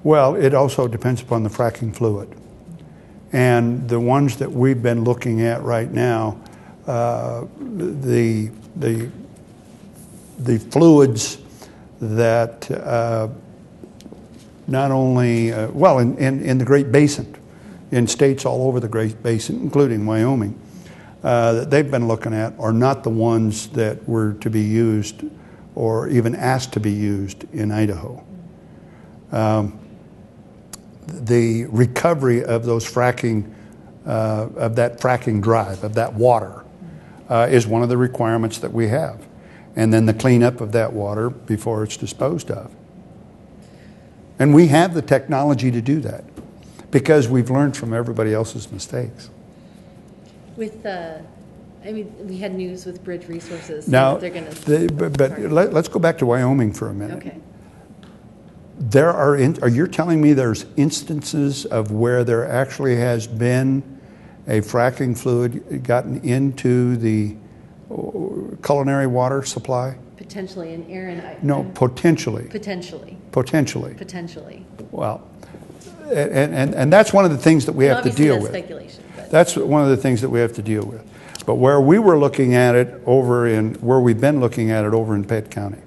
Well, it also depends upon the fracking fluid. And the ones that we've been looking at right now, the fluids that not only, well, in the Great Basin, in states all over the Great Basin, including Wyoming, that they've been looking at are not the ones that were to be used or even asked to be used in Idaho. The recovery of those fracking, of that fracking drive, of that water, is one of the requirements that we have. And then the cleanup of that water before it's disposed of. And we have the technology to do that because we've learned from everybody else's mistakes. With I mean, we had news with Bridge Resources. Now, they're going to. Let's go back to Wyoming for a minute. Okay. There are you telling me there's instances of where there actually has been a fracking fluid gotten into the culinary water supply? Potentially, and Aaron. No, potentially. Potentially. Potentially. Potentially. Well, and that's one of the things that we have to deal with. Speculation. But. That's one of the things that we have to deal with. But where we were looking at it where we've been looking at it over in Pitt County,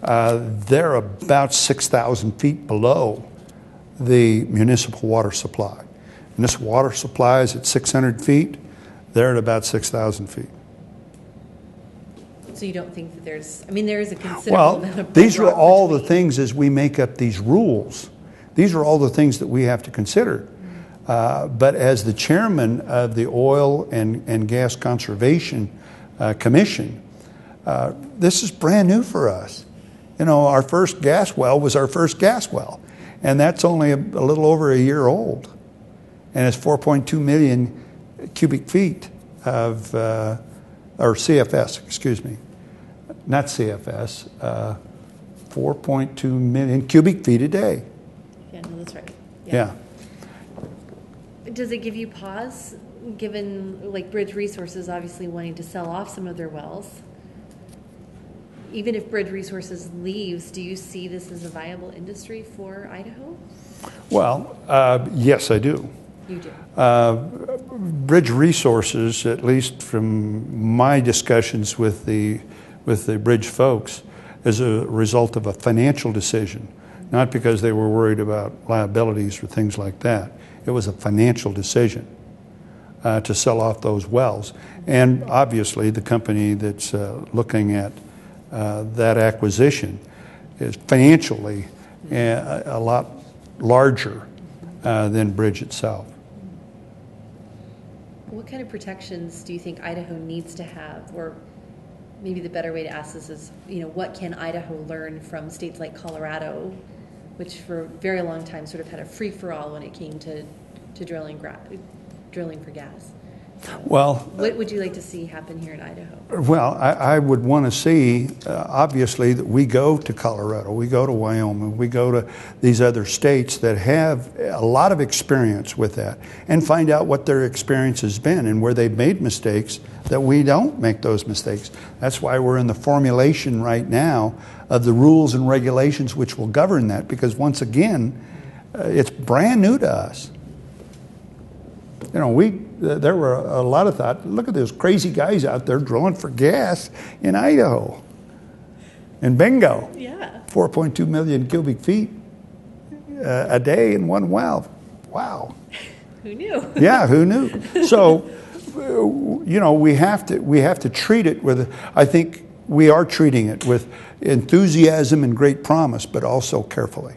they're about 6,000 feet below the municipal water supply. Municipal water supply is at 600 feet. They're at about 6,000 feet. So you don't think that there's, I mean, there is a considerable amount of these are all the things as we make up these rules. These are all the things that we have to consider. But as the chairman of the Oil and Gas Conservation Commission, this is brand new for us. You know, our first gas well was our first gas well, and that's only a little over a year old. And it's 4.2 million cubic feet of, or CFS, excuse me, not CFS, 4.2 million cubic feet a day. Yeah, no, that's right. Yeah. Does it give you pause, given like Bridge Resources obviously wanting to sell off some of their wells? Even if Bridge Resources leaves, do you see this as a viable industry for Idaho? Well, yes, I do. You do? Bridge Resources, at least from my discussions with the Bridge folks, is a result of a financial decision, not because they were worried about liabilities or things like that. It was a financial decision to sell off those wells. And obviously the company that's looking at that acquisition is financially a lot larger than Bridge itself. What kind of protections do you think Idaho needs to have? Or maybe the better way to ask this is, you know, what can Idaho learn from states like Colorado, which for a very long time sort of had a free-for-all when it came to drilling for gas? Well, what would you like to see happen here in Idaho? Well, I would want to see, obviously, that we go to Colorado, we go to Wyoming, we go to these other states that have a lot of experience with that and find out what their experience has been and where they've made mistakes, that we don't make those mistakes. That's why we're in the formulation right now of the rules and regulations which will govern that, because once again, it's brand new to us. You know, there were a lot of thought, look at those crazy guys out there drilling for gas in Idaho. And bingo. Yeah. 4.2 million cubic feet a day in one well. Wow. Who knew? Yeah, who knew? So, you know, we have to treat it with, I think we are treating it with enthusiasm and great promise, but also carefully.